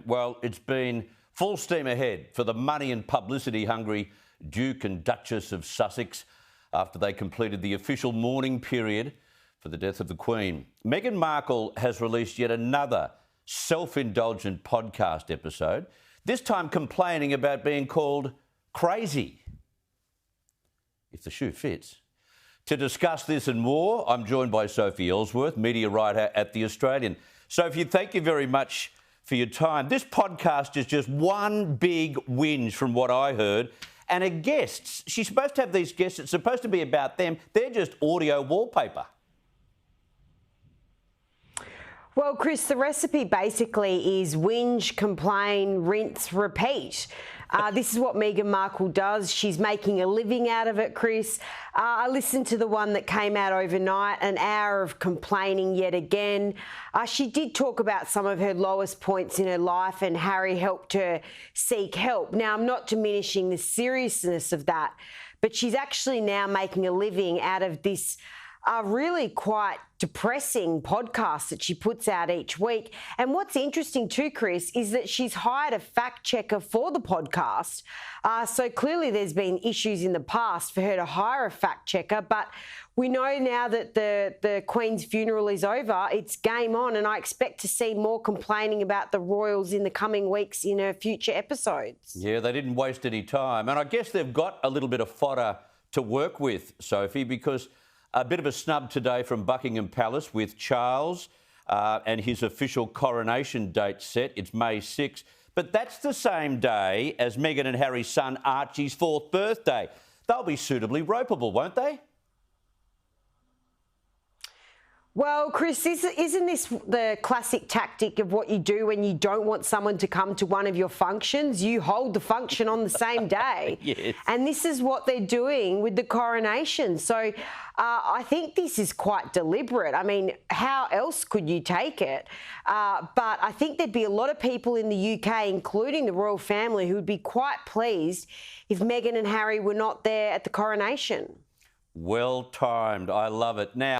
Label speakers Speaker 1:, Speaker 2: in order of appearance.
Speaker 1: Well, it's been full steam ahead for the money and publicity-hungry Duke and Duchess of Sussex after they completed the official mourning period for the death of the Queen. Meghan Markle has released yet another self-indulgent podcast episode, this time complaining about being called crazy. If the shoe fits. To discuss this and more, I'm joined by Sophie Elsworth, media writer at The Australian. Sophie, thank you very much for your time. This podcast is just one big whinge from what I heard. And her guests, she's supposed to have these guests, it's supposed to be about them. They're just audio wallpaper.
Speaker 2: Well, Chris, the recipe basically is whinge, complain, rinse, repeat. This is what Meghan Markle does. She's making a living out of it, Chris. I listened to the one that came out overnight, an hour of complaining yet again. She did talk about some of her lowest points in her life, and Harry helped her seek help. Now, I'm not diminishing the seriousness of that, but she's actually now making a living out of this really quite depressing podcast that she puts out each week. And what's interesting too, Chris, is that she's hired a fact checker for the podcast. So clearly there's been issues in the past for her to hire a fact checker, but we know now that the Queen's funeral is over, it's game on, and I expect to see more complaining about the royals in the coming weeks in her future episodes. Yeah, they didn't waste any time. And I guess they've got a little bit of fodder to work with, Sophie, because a bit of a snub today from Buckingham Palace with Charles and his official coronation date set. It's May 6th. But that's the same day as Meghan and Harry's son Archie's 4th birthday. They'll be suitably ropeable, won't they? Well, Chris, isn't this the classic tactic of what you do when you don't want someone to come to one of your functions? You hold the function on the same day.
Speaker 1: Yes.
Speaker 2: And this is what they're doing with the coronation. So I think this is quite deliberate. I mean, how else could you take it? But I think there'd be a lot of people in the UK, including the royal family, who would be quite pleased if Meghan and Harry were not there at the coronation.
Speaker 1: Well timed. I love it. Now,